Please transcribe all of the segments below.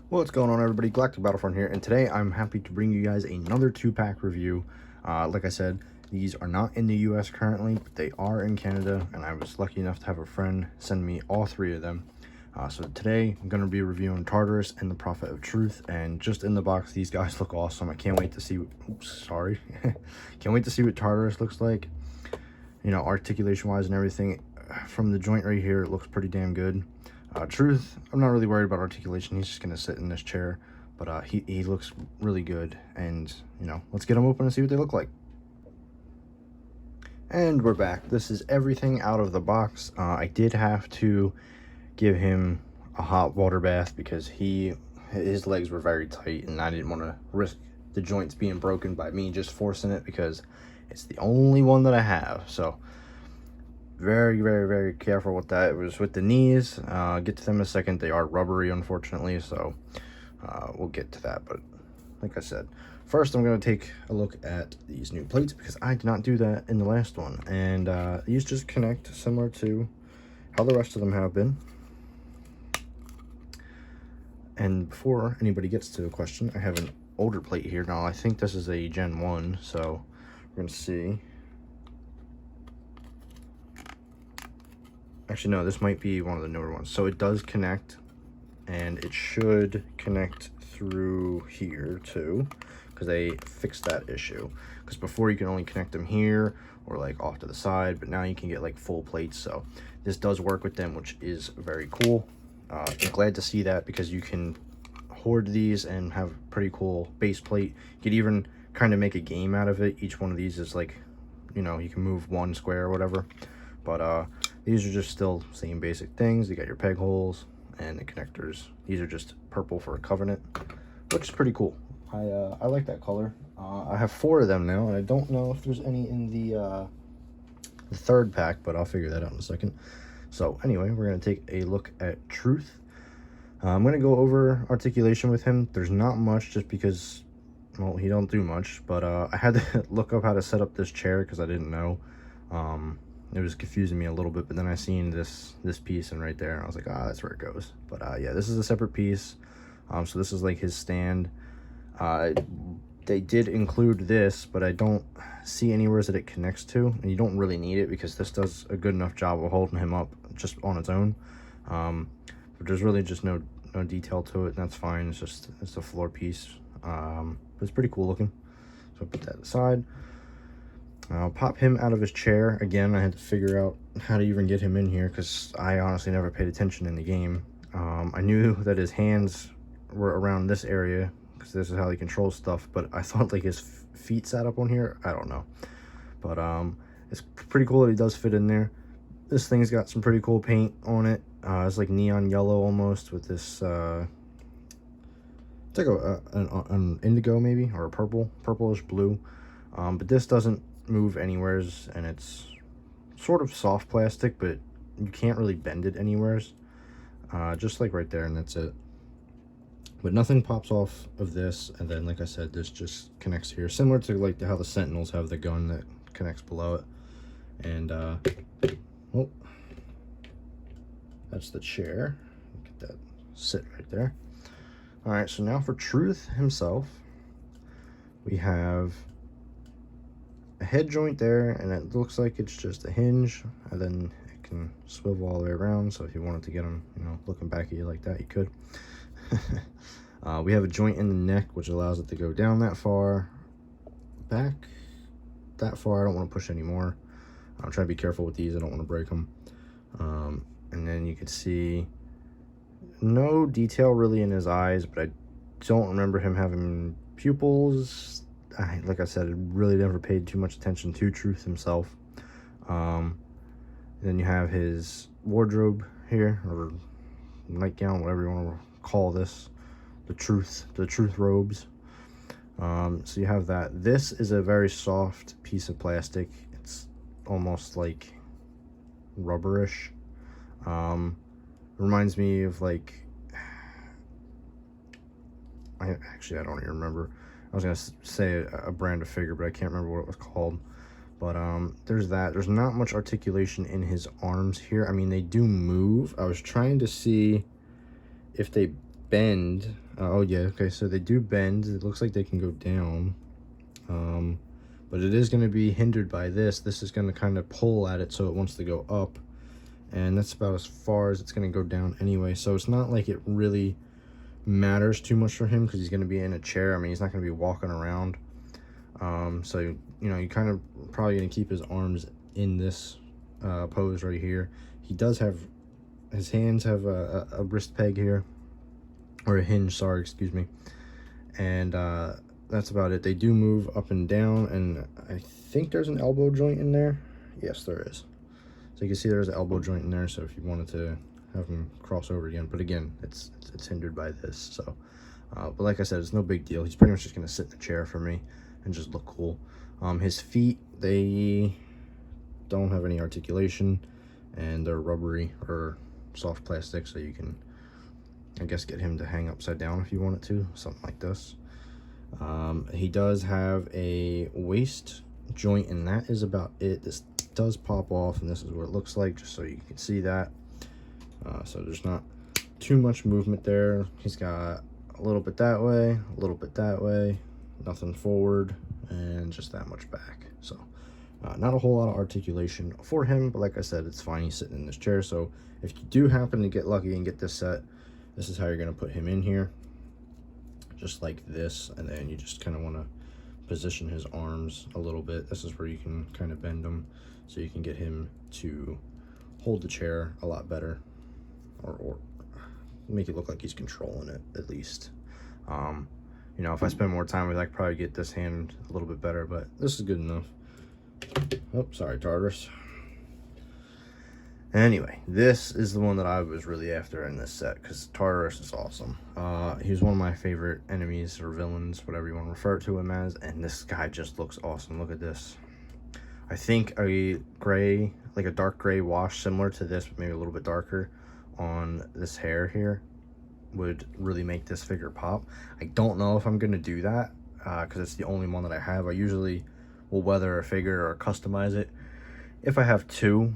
What's going on, everybody? Galactic Battlefront here, and today I'm happy to bring you guys another 2-pack review. Like I said, these are not in the US currently, but they are in Canada, and I was lucky enough to have a friend send me all 3 of them. So today I'm going to be reviewing Tartarus and the Prophet of Truth, and just in the box, these guys look awesome. I can't wait to see can't wait to see what Tartarus looks like, you know, articulation wise and everything. From the joint right here, it looks pretty damn good. Truth, I'm not really worried about articulation. He's just gonna sit in this chair, but he looks really good, and you know, let's get them open and see what they look like. And we're back. This is everything out of the box. I did have to give him a hot water bath because his legs were very tight, and I didn't want to risk the joints being broken by me just forcing it, because it's the only one that I have. So very careful with that. It was with the knees. Get to them in a second. They are rubbery, unfortunately, so we'll get to that. But like I said, first I'm going to take a look at these new plates, because I did not do that in the last one, and these just connect similar to how the rest of them have been. And before anybody gets to the question, I have an older plate here. Now I think this is a Gen 1, so we're going to see. Actually, no, this might be one of the newer ones. So it does connect, and it should connect through here too, because they fixed that issue. Because before you can only connect them here or like off to the side, but now you can get like full plates. So this does work with them, which is very cool. I'm glad to see that, because you can hoard these and have pretty cool base plate. You could even kind of make a game out of it. Each one of these is like, you know, you can move one square or whatever. But these are just still same basic things. You got your peg holes and the connectors. These are just purple for a Covenant, which is pretty cool. I like that color. I have 4 of them now, and I don't know if there's any in the 3rd pack, but I'll figure that out in a second. So anyway, we're going to take a look at Truth. I'm going to go over articulation with him. There's not much, just because, well, he don't do much, but I had to look up how to set up this chair because I didn't know. It was confusing me a little bit, but then I seen this piece, and right there, and I was like, that's where it goes. But yeah, this is a separate piece. So this is like his stand. They did include this, but I don't see anywhere that it connects to, and you don't really need it, because this does a good enough job of holding him up just on its own. But there's really just no detail to it, and that's fine. It's a floor piece. But it's pretty cool looking. So I'll put that aside. I'll pop him out of his chair. Again, I had to figure out how to even get him in here, because I honestly never paid attention in the game. I knew that his hands were around this area, because this is how he controls stuff, but I thought like his feet sat up on here. I don't know. But it's pretty cool that he does fit in there. This thing's got some pretty cool paint on it. It's like neon yellow almost, with this it's like an indigo maybe, or a purplish blue. But this doesn't move anywheres, and it's sort of soft plastic, but you can't really bend it anywheres. Just like right there, and that's it. But nothing pops off of this, and then like I said, this just connects here, similar to like how the Sentinels have the gun that connects below it. And oh, that's the chair. Get that sit right there. All right, so now for Truth himself, we have a head joint there, and it looks like it's just a hinge, and then it can swivel all the way around. So if you wanted to get him, you know, looking back at you like that, you could. We have a joint in the neck, which allows it to go down that far, back that far. I don't want to push anymore. I'm trying to be careful with these. I don't want to break them. And then you can see no detail really in his eyes, but I don't remember him having pupils. Like I said, I really never paid too much attention to Truth himself. Then you have his wardrobe here, or nightgown, whatever you want to call this, the truth robes. So you have that. This is a very soft piece of plastic. It's almost like rubberish. Reminds me of like, I don't even remember. I was gonna say a brand of figure, but I can't remember what it was called. But there's that. There's not much articulation in his arms here. I mean, they do move. I was trying to see if they bend. Oh yeah, okay, so they do bend. It looks like they can go down. But it is going to be hindered by this. This is going to kind of pull at it, so it wants to go up. And that's about as far as it's going to go down anyway. So it's not like it really matters too much for him because he's going to be in a chair. I mean, he's not going to be walking around. So, you know, you kind of probably going to keep his arms in this pose right here. He does have, his hands have a wrist peg here. Or a hinge, sorry, excuse me. And that's about it. They do move up and down, and I think there's an elbow joint in there. Yes, there is. So you can see there's an elbow joint in there, so if you wanted to have them cross over again. But again, it's hindered by this. So, but like I said, it's no big deal. He's pretty much just going to sit in the chair for me and just look cool. His feet, they don't have any articulation, and they're rubbery or soft plastic, so you can, I guess, get him to hang upside down if you wanted to, something like this. He does have a waist joint, and that is about it. This does pop off, and this is what it looks like, just so you can see that. So there's not too much movement there. He's got a little bit that way, a little bit that way, nothing forward, and just that much back. So not a whole lot of articulation for him, but like I said, it's fine. He's sitting in this chair. So if you do happen to get lucky and get this set, this is how you're going to put him in here, just like this. And then you just kind of want to position his arms a little bit. This is where you can kind of bend them so you can get him to hold the chair a lot better, or make it look like he's controlling it at least. You know, if I spend more time with it, I could probably get this hand a little bit better, but this is good enough. Oh, sorry, Tartarus. Anyway, this is the one that I was really after in this set, because Tartarus is awesome. He's one of my favorite enemies or villains, whatever you want to refer to him as, and this guy just looks awesome. Look at this. I think a gray, like a dark gray wash similar to this, but maybe a little bit darker on this hair here would really make this figure pop. I don't know if I'm going to do that because it's the only one that I have. I usually will weather a figure or customize it if I have two.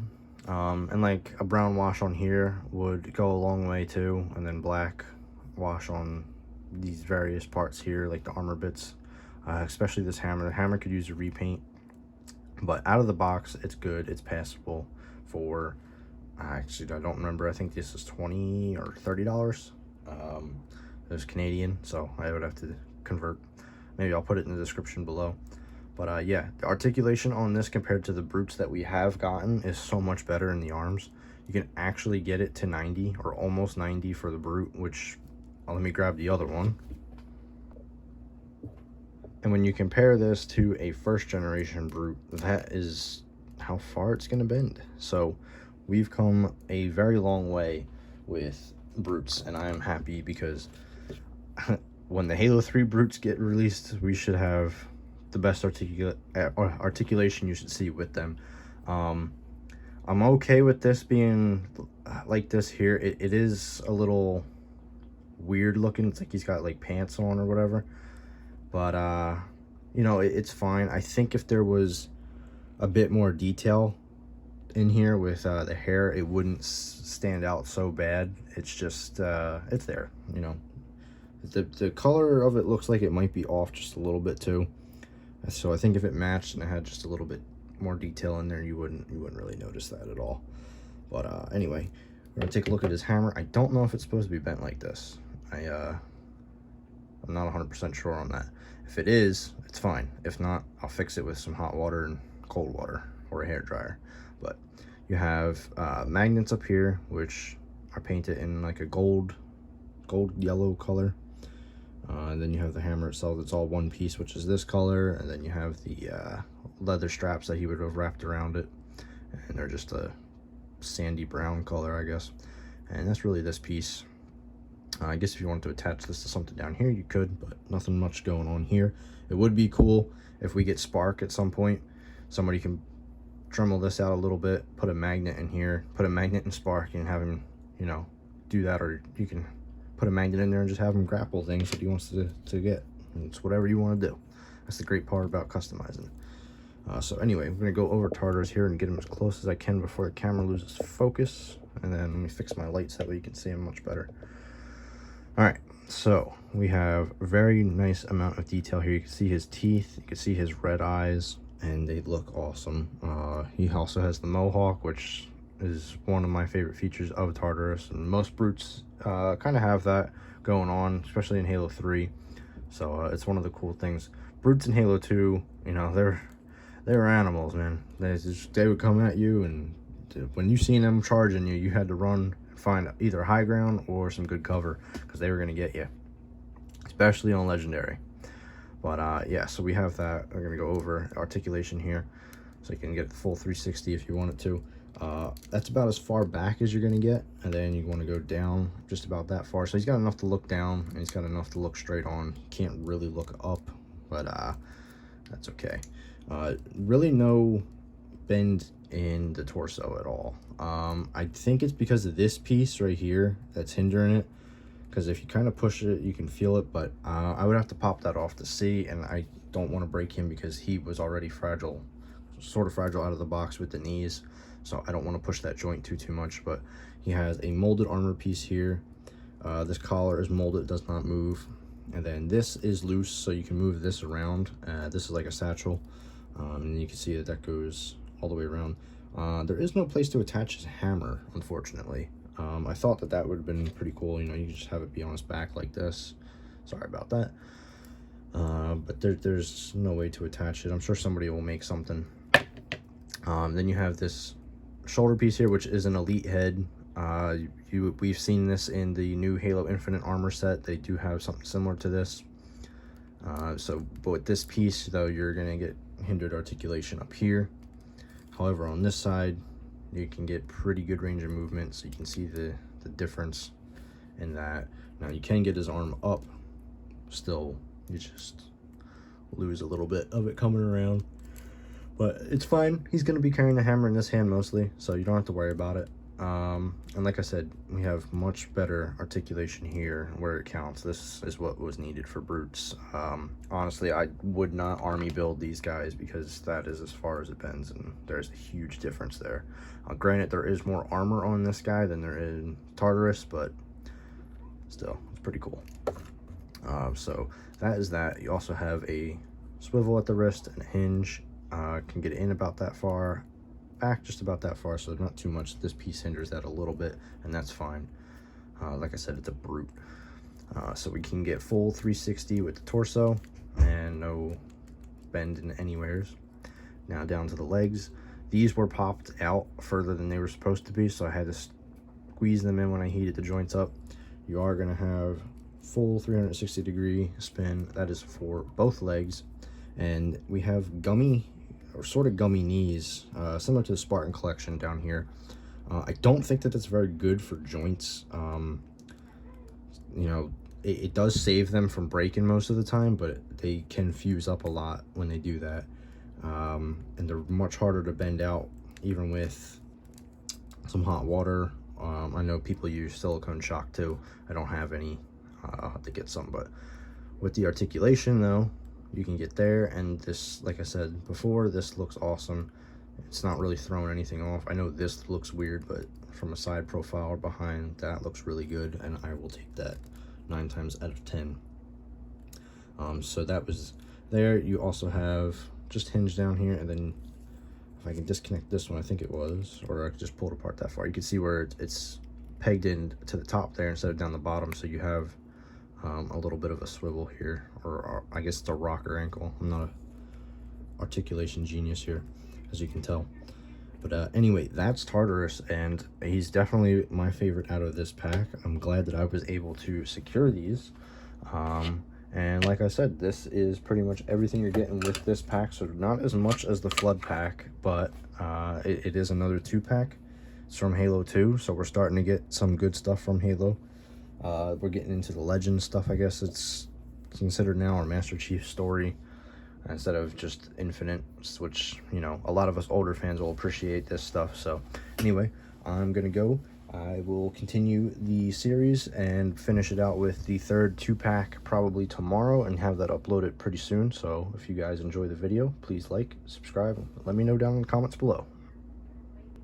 And like a brown wash on here would go a long way too, and then black wash on these various parts here, like the armor bits, especially this hammer. The hammer could use a repaint, but out of the box it's good, it's passable for actually I don't remember, I think this is $20 or $30. It was Canadian, so I would have to convert. Maybe I'll put it in the description below. But yeah, the articulation on this compared to the brutes that we have gotten is so much better in the arms. You can actually get it to 90 or almost 90 for the brute, which, let me grab the other one. And when you compare this to a first generation brute, that is how far it's going to bend. So we've come a very long way with brutes, and I am happy because when the Halo 3 brutes get released, we should have the best articulation you should see with them. I'm okay with this being like this here. It is a little weird looking. It's like he's got like pants on or whatever, but you know, it's fine. I think if there was a bit more detail in here with the hair, it wouldn't stand out so bad. It's just it's there, you know. The color of it looks like it might be off just a little bit too. So I think if it matched and it had just a little bit more detail in there, you wouldn't really notice that at all. But anyway, we're gonna take a look at his hammer. I don't know if it's supposed to be bent like this. I'm not 100% sure on that. If it is, it's fine. If not, I'll fix it with some hot water and cold water or a hair dryer. But you have magnets up here, which are painted in like a gold yellow color. And then you have the hammer itself, it's all one piece, which is this color. And then you have the leather straps that he would have wrapped around it, and they're just a sandy brown color, I guess. And that's really this piece. I guess if you wanted to attach this to something down here, you could, but nothing much going on here. It would be cool if we get spark at some point. Somebody can Dremel this out a little bit, put a magnet in here, put a magnet in spark, and have him, you know, do that. Or you can put a magnet in there and just have him grapple things that he wants to get. And it's whatever you want to do. That's the great part about customizing. So anyway, we're gonna go over Tartarus here and get him as close as I can before the camera loses focus. And then let me fix my lights, that way you can see him much better. All right, so we have a very nice amount of detail here. You can see his teeth, you can see his red eyes, and they look awesome. He also has the mohawk, which is one of my favorite features of Tartarus, and most brutes kind of have that going on, especially in Halo 3. So it's one of the cool things. Brutes in Halo 2, you know, they were animals, man. They would come at you, and when you seen them charging you, you had to run and find either high ground or some good cover, because they were going to get you, especially on Legendary. But yeah, so we have that. I'm going to go over articulation here, so you can get the full 360 if you wanted to. That's about as far back as you're going to get, and then you want to go down just about that far. So he's got enough to look down, and he's got enough to look straight on. Can't really look up, but that's okay. Really no bend in the torso at all. I think it's because of this piece right here that's hindering it, because if you kind of push it, you can feel it, but I would have to pop that off to see, and I don't want to break him because he was already fragile, sort of fragile out of the box with the knees, so I don't want to push that joint too much. But he has a molded armor piece here. This collar is molded, does not move, and then this is loose, so you can move this around. This is like a satchel, and you can see that that goes all the way around. There is no place to attach his hammer, unfortunately. I thought that that would have been pretty cool. You know, you can just have it be on his back like this. Sorry about that. But there's no way to attach it. I'm sure somebody will make something. Then you have this shoulder piece here, which is an elite head. We've seen this in the new Halo Infinite armor set. They do have something similar to this. But with this piece, though, you're going to get hindered articulation up here. However, on this side, you can get pretty good range of movement, so you can see the difference in that. Now, you can get his arm up. Still, you just lose a little bit of it coming around. But it's fine. He's going to be carrying the hammer in this hand mostly, so you don't have to worry about it. And like I said, we have much better articulation here where it counts. This is what was needed for brutes. Honestly, I would not army build these guys because that is as far as it bends, and there's a huge difference there. Granted, there is more armor on this guy than there is in Tartarus, but still, it's pretty cool. So that is that. You also have a swivel at the wrist and a hinge. Can get in about that far, back just about that far, so not too much. This piece hinders that a little bit, and that's fine. Like I said, it's a brute. So we can get full 360 with the torso and no bend in anywheres. Now down to the legs. These were popped out further than they were supposed to be, so I had to squeeze them in when I heated the joints up. You are going to have full 360 degree spin. That is for both legs. And we have gummy, or sort of gummy knees, similar to the Spartan collection down here. I don't think that that's very good for joints. You know, it does save them from breaking most of the time, but they can fuse up a lot when they do that. And they're much harder to bend out, even with some hot water. I know people use silicone shock too. I don't have any. I'll have to get some, but with the articulation though, you can get there, and this, like I said before, this looks awesome. It's not really throwing anything off. I know this looks weird, but from a side profile or behind, that looks really good, and I will take that 9 times out of 10. So that was there. You also have just hinge down here, and then if I can disconnect this one, I think it was, or I could just pull it apart that far. You can see where it's pegged in to the top there instead of down the bottom, so you have a little bit of a swivel here, or I guess it's a rocker ankle. I'm not a articulation genius here, as you can tell. But anyway, that's Tartarus, and he's definitely my favorite out of this pack. I'm glad that I was able to secure these. And like I said, this is pretty much everything you're getting with this pack. So not as much as the Flood pack, but it is another 2-pack. It's from Halo 2, so we're starting to get some good stuff from Halo. We're getting into the Legend stuff, I guess it's considered now, or Master Chief story, instead of just Infinite, which, you know, a lot of us older fans will appreciate this stuff. So anyway, I'm gonna go. I will continue the series and finish it out with the third 2-pack probably tomorrow, and have that uploaded pretty soon. So if you guys enjoy the video, please like, subscribe, let me know down in the comments below.